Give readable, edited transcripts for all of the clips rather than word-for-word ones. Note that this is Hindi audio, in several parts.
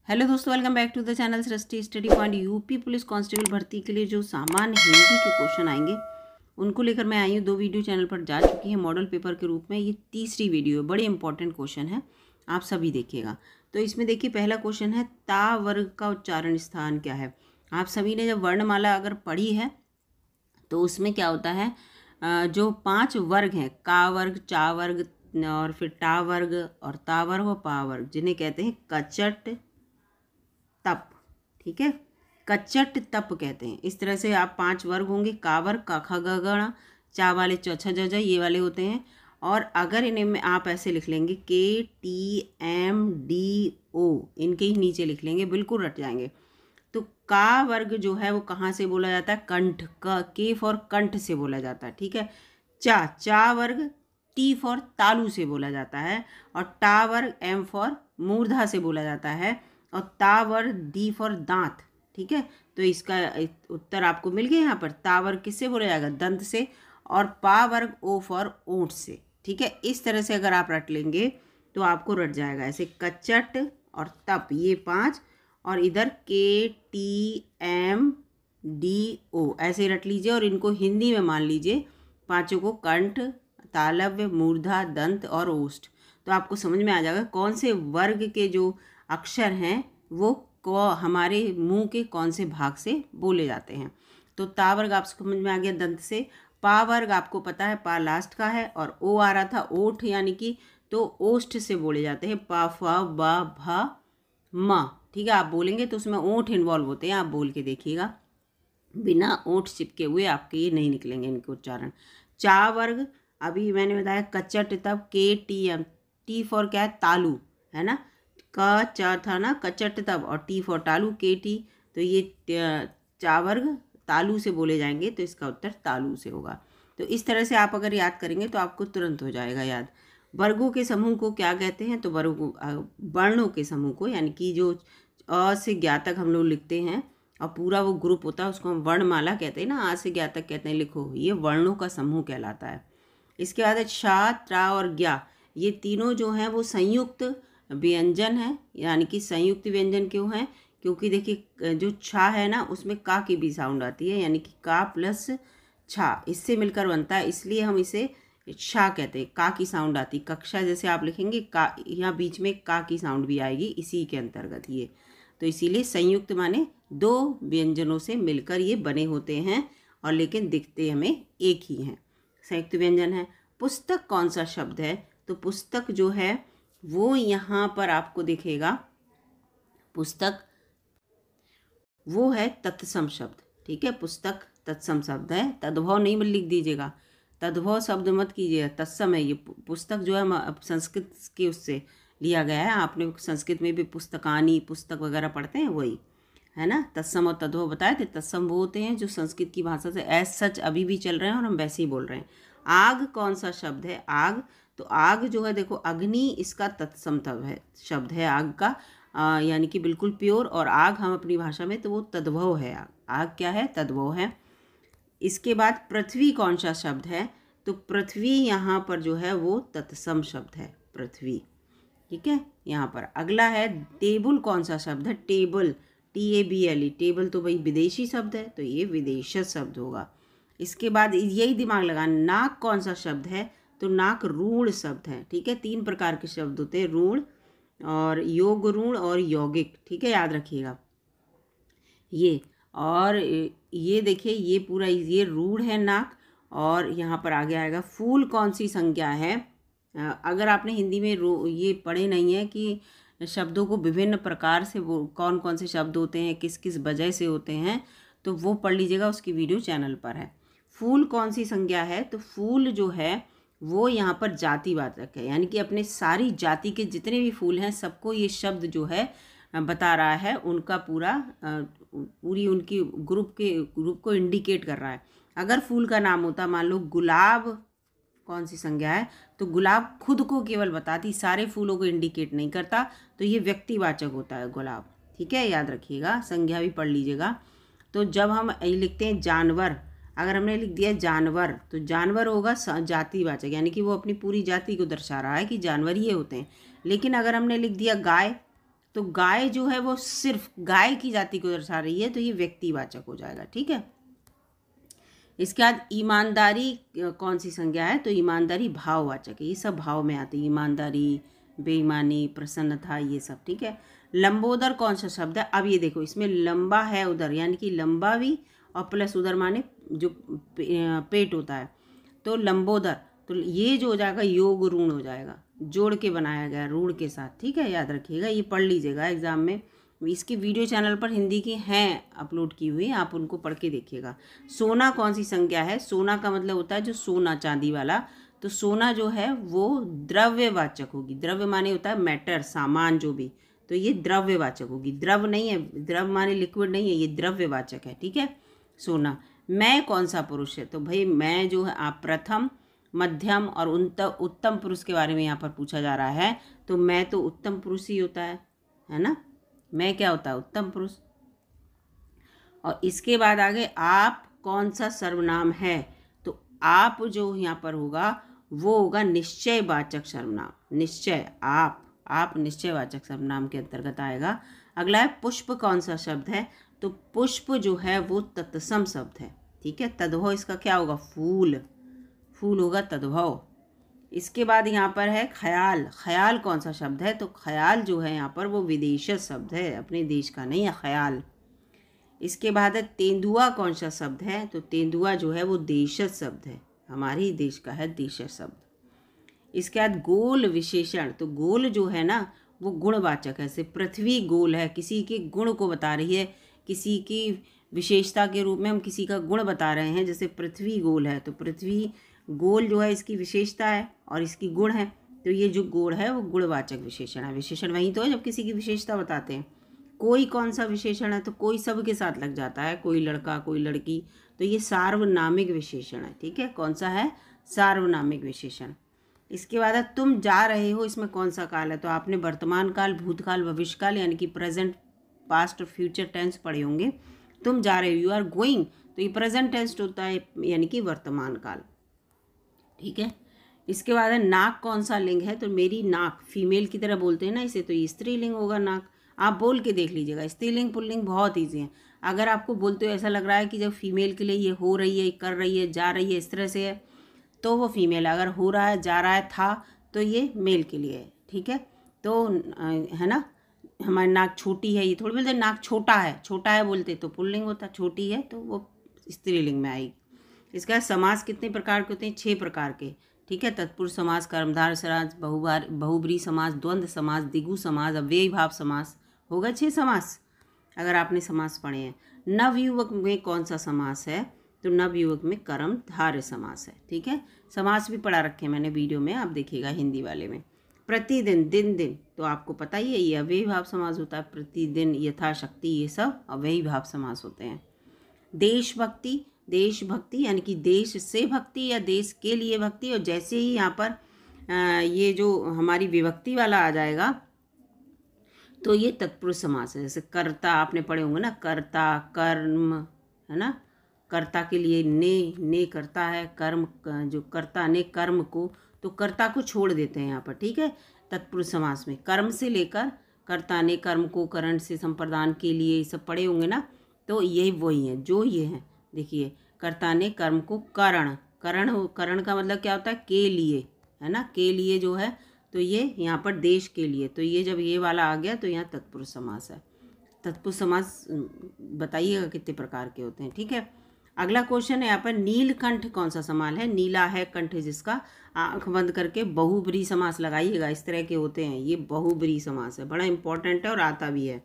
हेलो दोस्तों, welcome back to the channel Srishti study point. UP police constable भर्ती के लिए जो सामान्य हिंदी के क्वेश्चन आएंगे उनको लेकर मैं आई हूँ। 2 वीडियो चैनल पर जा चुकी है मॉडल पेपर के रूप में। ये तीसरी वीडियो है, बड़े इंपॉर्टेंट क्वेश्चन है, आप सभी देखिएगा। तो इसमें देखिए, पहला क्वेश्चन है ता वर्ग का उच्चारण स्थान क्या है। आप सभी ने जब वर्णमाला अगर पढ़ी है तो उसमें क्या होता है, जो 5 वर्ग हैं, का वर्ग, चा वर्ग और फिर टा वर्ग और ता वर्ग और पा वर्ग, जिन्हें कहते हैं कचट तप। ठीक है, कचट तप कहते हैं। इस तरह से आप 5 वर्ग होंगे। का वर्ग का ख ग ग, चा वाले च छ ज, ये वाले होते हैं। और अगर इन्हें में आप ऐसे लिख लेंगे के टी एम डी ओ, इनके ही नीचे लिख लेंगे, बिल्कुल रट जाएंगे। तो का वर्ग जो है वो कहाँ से बोला जाता है, कंठ, के फॉर कंठ से बोला जाता है। ठीक है, चा वर्ग टी फॉर तालू से बोला जाता है, और टा वर्ग एम फॉर मूर्धा से बोला जाता है, और ता वर्ग डी फॉर दांत। ठीक है, तो इसका उत्तर आपको मिल गया। यहाँ पर ता वर्ग किससे बोला जाएगा, दंत से, और पा वर्ग ओ फॉर ओंठ से। ठीक है, इस तरह से अगर आप रट लेंगे तो आपको रट जाएगा ऐसे, कचट और तप, ये 5, और इधर के टी एम डी ओ, ऐसे रट लीजिए। और इनको हिंदी में मान लीजिए, 5 को, कंठ, तालव्य, मूर्धा, दंत और ओष्ठ। तो आपको समझ में आ जाएगा कौन से वर्ग के जो अक्षर हैं वो हमारे मुंह के कौन से भाग से बोले जाते हैं। तो ता वर्ग आप समझ में आ गया, दंत से। पा वर्ग आपको पता है, पा लास्ट का है, और ओ आ रहा था ओठ, यानी कि, तो ओष्ठ से बोले जाते हैं, पा फा बा भा मा। ठीक है, आप बोलेंगे तो उसमें ओंठ इन्वॉल्व होते हैं, आप बोल के देखिएगा, बिना ओंठ चिपके हुए आपके ये नहीं निकलेंगे इनके उच्चारण। चा वर्ग अभी मैंने बताया, कचट तब, के टी एम, टी फॉर क्या है, तालू, है ना, का चा था ना, कचट तब, और टी फॉर तालू, के टी। तो ये चा वर्ग तालू से बोले जाएंगे, तो इसका उत्तर तालू से होगा। तो इस तरह से आप अगर याद करेंगे तो आपको तुरंत हो जाएगा याद। वर्गों के समूह को क्या कहते हैं, तो वर्णों के समूह को, यानी कि जो अ से ज्ञ तक हम लोग लिखते हैं और पूरा वो ग्रुप होता है, उसको हम वर्णमाला कहते हैं ना, आ से ज्ञ तक कहते हैं, लिखो, ये वर्णों का समूह कहलाता है। इसके बाद है शा, त्रा और ज्ञा, ये तीनों जो हैं वो संयुक्त व्यंजन है, यानी कि संयुक्त व्यंजन क्यों है, क्योंकि देखिए जो छा है ना, उसमें का की भी साउंड आती है, यानी कि का प्लस छा, इससे मिलकर बनता है, इसलिए हम इसे छा कहते हैं। का की साउंड आती, कक्षा जैसे आप लिखेंगे का, यहाँ बीच में का की साउंड भी आएगी, इसी के अंतर्गत ये। तो इसीलिए संयुक्त माने 2 व्यंजनों से मिलकर ये बने होते हैं, और लेकिन दिखते हमें एक ही हैं, संयुक्त व्यंजन है। पुस्तक कौन सा शब्द है, तो पुस्तक जो है वो यहाँ पर आपको दिखेगा, पुस्तक वो है तत्सम शब्द। ठीक है, पुस्तक तत्सम शब्द है, तद्भव नहीं लिख दीजिएगा, तद्भव शब्द मत कीजिएगा, तत्सम है ये। पुस्तक जो है संस्कृत के उससे लिया गया है, आपने संस्कृत में भी पुस्तकानी, पुस्तक वगैरह पढ़ते हैं, वही है ना। तत्सम और तद्भव बताए थे, तत्सम वो होते हैं जो संस्कृत की भाषा से एज सच अभी भी चल रहे हैं और हम वैसे ही बोल रहे हैं। आग कौन सा शब्द है, आग, तो आग जो है देखो, अग्नि इसका तत्सम तब है, शब्द है आग का, यानी कि बिल्कुल प्योर, और आग हम अपनी भाषा में तो वो तद्भव है, आग क्या है, तद्भव है। इसके बाद पृथ्वी कौन सा शब्द है, तो पृथ्वी यहाँ पर जो है वो तत्सम शब्द है, पृथ्वी। ठीक है, यहाँ पर अगला है टेबल कौन सा शब्द है, टेबल, TABLE, टेबल तो भाई विदेशी शब्द है, तो ये विदेशी शब्द होगा। इसके बाद यही दिमाग लगाना, नाक कौन सा शब्द है, तो नाक रूढ़ शब्द है। ठीक है, 3 प्रकार के शब्द होते हैं, रूढ़ और योग रूढ़ और यौगिक। ठीक है, याद रखिएगा ये। और ये देखिए, ये पूरा ये रूढ़ है नाक, और यहाँ पर आगे आएगा फूल कौन सी संज्ञा है। अगर आपने हिंदी में ये पढ़े नहीं है कि शब्दों को विभिन्न प्रकार से वो कौन कौन से शब्द होते हैं, किस किस वजह से होते हैं, तो वो पढ़ लीजिएगा, उसकी वीडियो चैनल पर है। फूल कौन सी संज्ञा है, तो फूल जो है वो यहाँ पर जातिवाचक है, यानी कि अपने सारी जाति के जितने भी फूल हैं सबको ये शब्द जो है बता रहा है, उनका पूरी उनकी ग्रुप को इंडिकेट कर रहा है। अगर फूल का नाम होता, मान लो गुलाब कौन सी संज्ञा है, तो गुलाब खुद को केवल बताती, सारे फूलों को इंडिकेट नहीं करता, तो ये व्यक्तिवाचक होता है गुलाब। ठीक है, याद रखिएगा, संज्ञा भी पढ़ लीजिएगा। तो जब हम लिखते हैं जानवर, अगर हमने लिख दिया जानवर, तो जानवर होगा जातिवाचक, यानी कि वो अपनी पूरी जाति को दर्शा रहा है कि जानवर ये होते हैं। लेकिन अगर हमने लिख दिया गाय, तो गाय जो है वो सिर्फ गाय की जाति को दर्शा रही है, तो ये व्यक्तिवाचक हो जाएगा। ठीक है। इसके बाद ईमानदारी कौन सी संज्ञा है, तो ईमानदारी भाववाचक है। ये सब भाव में आती है, ईमानदारी, बेईमानी, प्रसन्नता, ये सब। ठीक है। लंबोदर कौन सा शब्द है, अब ये देखो इसमें लंबा है उधर, यानी कि लंबा भी और प्लस उधर माने जो पेट होता है, तो लंबोदर, तो ये जो हो जाएगा योग ऋण हो जाएगा, जोड़ के बनाया गया ऋण के साथ। ठीक है, याद रखिएगा, ये पढ़ लीजिएगा एग्जाम में। इसकी वीडियो चैनल पर हिंदी की हैं अपलोड की हुई, आप उनको पढ़ के देखिएगा। सोना कौन सी संज्ञा है, सोना का मतलब होता है जो सोना चांदी वाला, तो सोना जो है वो द्रव्यवाचक होगी। द्रव्य माने होता है मैटर, सामान जो भी, तो ये द्रव्यवाचक होगी। द्रव नहीं है, द्रव माने लिक्विड नहीं है, ये द्रव्यवाचक है। ठीक है, सोना। मैं कौन सा पुरुष है, तो भाई मैं जो है आप प्रथम, मध्यम और उत्तम पुरुष के बारे में यहाँ पर पूछा जा रहा है, तो मैं तो उत्तम पुरुष ही होता है ना। मैं क्या होता है, उत्तम पुरुष। और इसके बाद आगे आप कौन सा सर्वनाम है, तो आप जो यहाँ पर होगा वो होगा निश्चयवाचक सर्वनाम। निश्चय, आप निश्चयवाचक सर्वनाम के अंतर्गत आएगा। अगला है पुष्प कौन सा शब्द है, तो पुष्प जो है वो तत्सम शब्द है। ठीक है, तद्भव इसका क्या होगा, फूल, फूल होगा तद्भव। इसके बाद यहाँ पर है ख्याल। ख्याल कौन सा शब्द है, तो ख्याल जो है यहाँ पर वो विदेशज शब्द है, अपने देश का नहीं है ख्याल। इसके बाद है तेंदुआ कौन सा शब्द है, तो तेंदुआ जो है वो देशज शब्द है, हमारे ही देश का है देशज शब्द। इसके बाद गोल विशेषण, तो गोल जो है ना वो गुणवाचक है। जैसे पृथ्वी गोल है, किसी के गुण को बता रही है, किसी की विशेषता के रूप में हम किसी का गुण बता रहे हैं। जैसे पृथ्वी गोल है, तो पृथ्वी गोल जो है इसकी विशेषता है और इसकी गुण है, तो ये जो गुण है वो गुणवाचक विशेषण है। विशेषण वही तो है जब किसी की विशेषता बताते हैं। कोई कौन सा विशेषण है, तो कोई सब के साथ लग जाता है, कोई लड़का कोई लड़की, तो ये सार्वनामिक विशेषण है। ठीक है, कौन सा है, सार्वनामिक विशेषण। इसके बाद है तुम जा रहे हो, इसमें कौन सा काल है, तो आपने वर्तमान काल, भूतकाल, भविष्यकाल यानी कि प्रेजेंट, पास्ट और फ्यूचर टेंस पढ़े होंगे। तुम जा रहे हो, यू आर गोइंग, तो ये प्रेजेंट टेंस होता है यानी कि वर्तमान काल। ठीक है। इसके बाद है नाक कौन सा लिंग है, तो मेरी नाक, फीमेल की तरह बोलते हैं ना इसे, तो ये स्त्रीलिंग होगा नाक। आप बोल के देख लीजिएगा, स्त्रीलिंग पुल्लिंग बहुत ईजी है। अगर आपको बोलते हो ऐसा लग रहा है कि जब फीमेल के लिए ये हो रही है, कर रही है, जा रही है, इस तरह से है, तो वो फीमेल। अगर हो रहा है, जा रहा है, था, तो ये मेल के लिए है। ठीक है, तो है ना, हमारी नाक छोटी है, ये थोड़ी बोलते नाक छोटा है बोलते तो पुल्लिंग होता, छोटी है तो वो स्त्रीलिंग में आएगी। इसका समास कितने प्रकार के होते हैं, 6 प्रकार के। ठीक है, तत्पुरुष समास, कर्मधारय समास, बहुब्रीहि समास, द्वंद्व समास, द्विगु समास, अव्ययीभाव समास, हो गए 6 समास अगर आपने समास पढ़े हैं। नवयुवक में कौन सा समास है, तो नवयुवक में कर्मधारय समास है। ठीक है, समास भी पढ़ा रखे मैंने वीडियो में, आप देखिएगा हिंदी वाले में। प्रतिदिन, दिन, तो आपको पता ही है ये अव्ययीभाव समास होता है। प्रतिदिन, यथाशक्ति, ये सब अव्ययीभाव समास होते हैं। देशभक्ति, देशभक्ति यानी कि देश से भक्ति या देश के लिए भक्ति। और जैसे ही यहाँ पर ये जो हमारी विभक्ति वाला आ जाएगा तो ये तत्पुरुष समास है। जैसे कर्ता आपने पढ़े होंगे ना, कर्ता, कर्म, है ना, कर्ता के लिए ने करता है, कर्म जो कर्ता ने कर्म को, तो कर्ता को छोड़ देते हैं यहाँ पर। ठीक है, तत्पुरुष समास में कर्म से लेकर कर्ता ने कर्म को, करण से संप्रदान के लिए, सब पढ़े होंगे ना, तो यही वही है जो ये हैं। देखिए, कर्ता ने कर्म को करण का मतलब क्या होता है, के लिए, है ना, के लिए जो है, तो ये यहाँ पर देश के लिए, तो ये जब ये वाला आ गया तो यहाँ तत्पुरुष समास है। तत्पुरुष समास बताइएगा कितने प्रकार के होते हैं। ठीक है, अगला क्वेश्चन है यहाँ पर नीलकंठ कौन सा समास है। नीला है कंठ जिसका, आंख बंद करके बहुब्रीहि समास लगाइएगा, इस तरह के होते हैं, ये बहुब्रीहि समास है, बड़ा इंपॉर्टेंट है और आता भी है।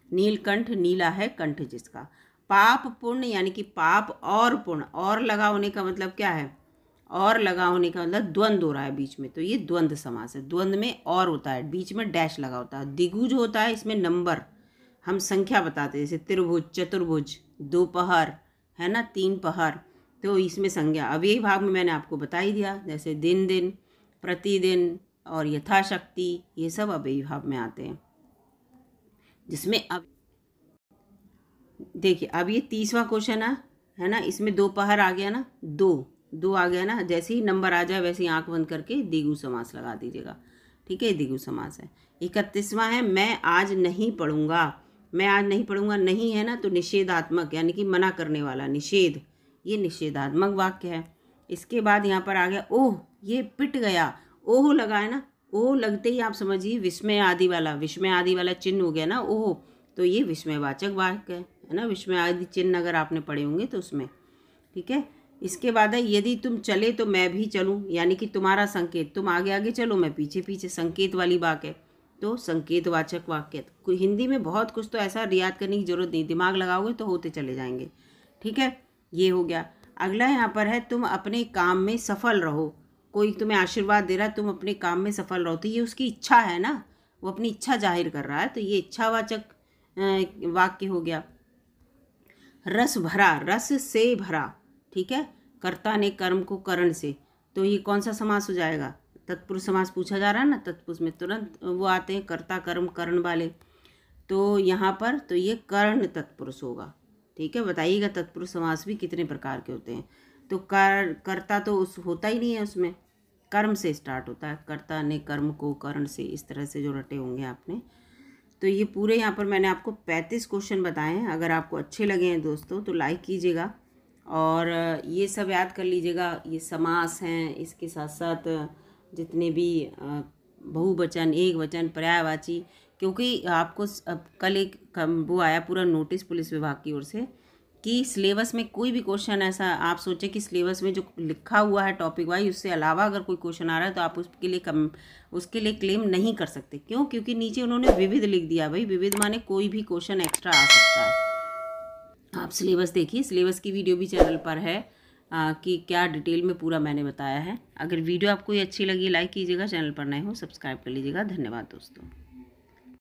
नीलकंठ, नीला है कंठ जिसका। पाप पुण्य यानी कि पाप और पुण्य, और लगा होने का मतलब क्या है, और लगा होने का मतलब द्वंद्व हो रहा है बीच में, तो ये द्वंद्व समास है। द्वंद्व में और होता है, बीच में डैश लगा होता है। द्विगु जो होता है इसमें नंबर, हम संख्या बताते हैं, जैसे त्रिभुज, चतुर्भुज, दोपहर, है ना, 3 पहर, तो इसमें संज्ञा। अव्ययी भाग में मैंने आपको बता ही दिया, जैसे दिन, प्रतिदिन और यथाशक्ति, ये सब अव्ययी भाग में आते हैं। जिसमें अब देखिए, अब ये 30वां क्वेश्चन है ना, इसमें दोपहर आ गया ना, दो आ गया ना, जैसे ही नंबर आ जाए वैसे ही आंख बंद करके द्विगु समास लगा दीजिएगा। ठीक है, ये द्विगु समास है। 31वां है मैं आज नहीं पढ़ूंगा। मैं आज नहीं पढ़ूंगा, नहीं है ना, तो निषेधात्मक यानी कि मना करने वाला, निषेध, ये निषेधात्मक वाक्य है। इसके बाद यहाँ पर आ गया ओह, ये पिट गया। ओह लगा है ना, ओह लगते ही आप समझिए विस्मय आदि वाला चिन्ह हो गया ना ओह, तो ये विस्मयवाचक वाक्य है ना, विस्मय आदि चिन्ह अगर आपने पढ़े होंगे तो उसमें, ठीक है। इसके बाद है यदि तुम चले तो मैं भी चलूं, यानी कि तुम्हारा संकेत, तुम आगे आगे चलो मैं पीछे पीछे, संकेत वाली बात है, तो संकेतवाचक वाक्य। कोई हिंदी में बहुत कुछ तो ऐसा याद करने की जरूरत नहीं, दिमाग लगाओगे तो होते चले जाएंगे, ठीक है, ये हो गया। अगला यहाँ पर है तुम अपने काम में सफल रहो। कोई तुम्हें आशीर्वाद दे रहा है, तुम अपने काम में सफल रहो, तो ये उसकी इच्छा है ना, वो अपनी इच्छा जाहिर कर रहा है, तो ये इच्छावाचक वाक्य हो गया। रस भरा, रस से भरा, ठीक है, कर्ता ने कर्म को करण से, तो ये कौन सा समास हो जाएगा, तत्पुरुष समास पूछा जा रहा है ना, तत्पुरुष में तुरंत वो आते हैं कर्ता कर्म करण वाले, तो यहाँ पर तो ये कर्ण तत्पुरुष होगा, ठीक है। बताइएगा तत्पुरुष समास भी कितने प्रकार के होते हैं, तो कर्ता तो उस होता ही नहीं है, उसमें कर्म से स्टार्ट होता है, कर्ता ने कर्म को करण से, इस तरह से जो रटे होंगे आपने। तो ये पूरे यहाँ पर मैंने आपको 35 क्वेश्चन बताए हैं। अगर आपको अच्छे लगे हैं दोस्तों तो लाइक कीजिएगा और ये सब याद कर लीजिएगा। ये समास हैं, इसके साथ साथ जितने भी बहुवचन, एक वचन, पर्यायवाची, क्योंकि आपको कल एक वो आया पूरा नोटिस पुलिस विभाग की ओर से कि सिलेबस में कोई भी क्वेश्चन ऐसा आप सोचें कि सिलेबस में जो लिखा हुआ है टॉपिक वाइज उससे अलावा अगर कोई क्वेश्चन आ रहा है तो आप उसके लिए क्लेम नहीं कर सकते। क्यों? क्योंकि नीचे उन्होंने विविध लिख दिया। भाई विविध माने कोई भी क्वेश्चन एक्स्ट्रा आ सकता है। आप सिलेबस देखिए, सिलेबस की वीडियो भी चैनल पर है कि क्या डिटेल में पूरा मैंने बताया है। अगर वीडियो आपको अच्छी लगी लाइक कीजिएगा, चैनल पर नए हो सब्सक्राइब कर लीजिएगा। धन्यवाद दोस्तों।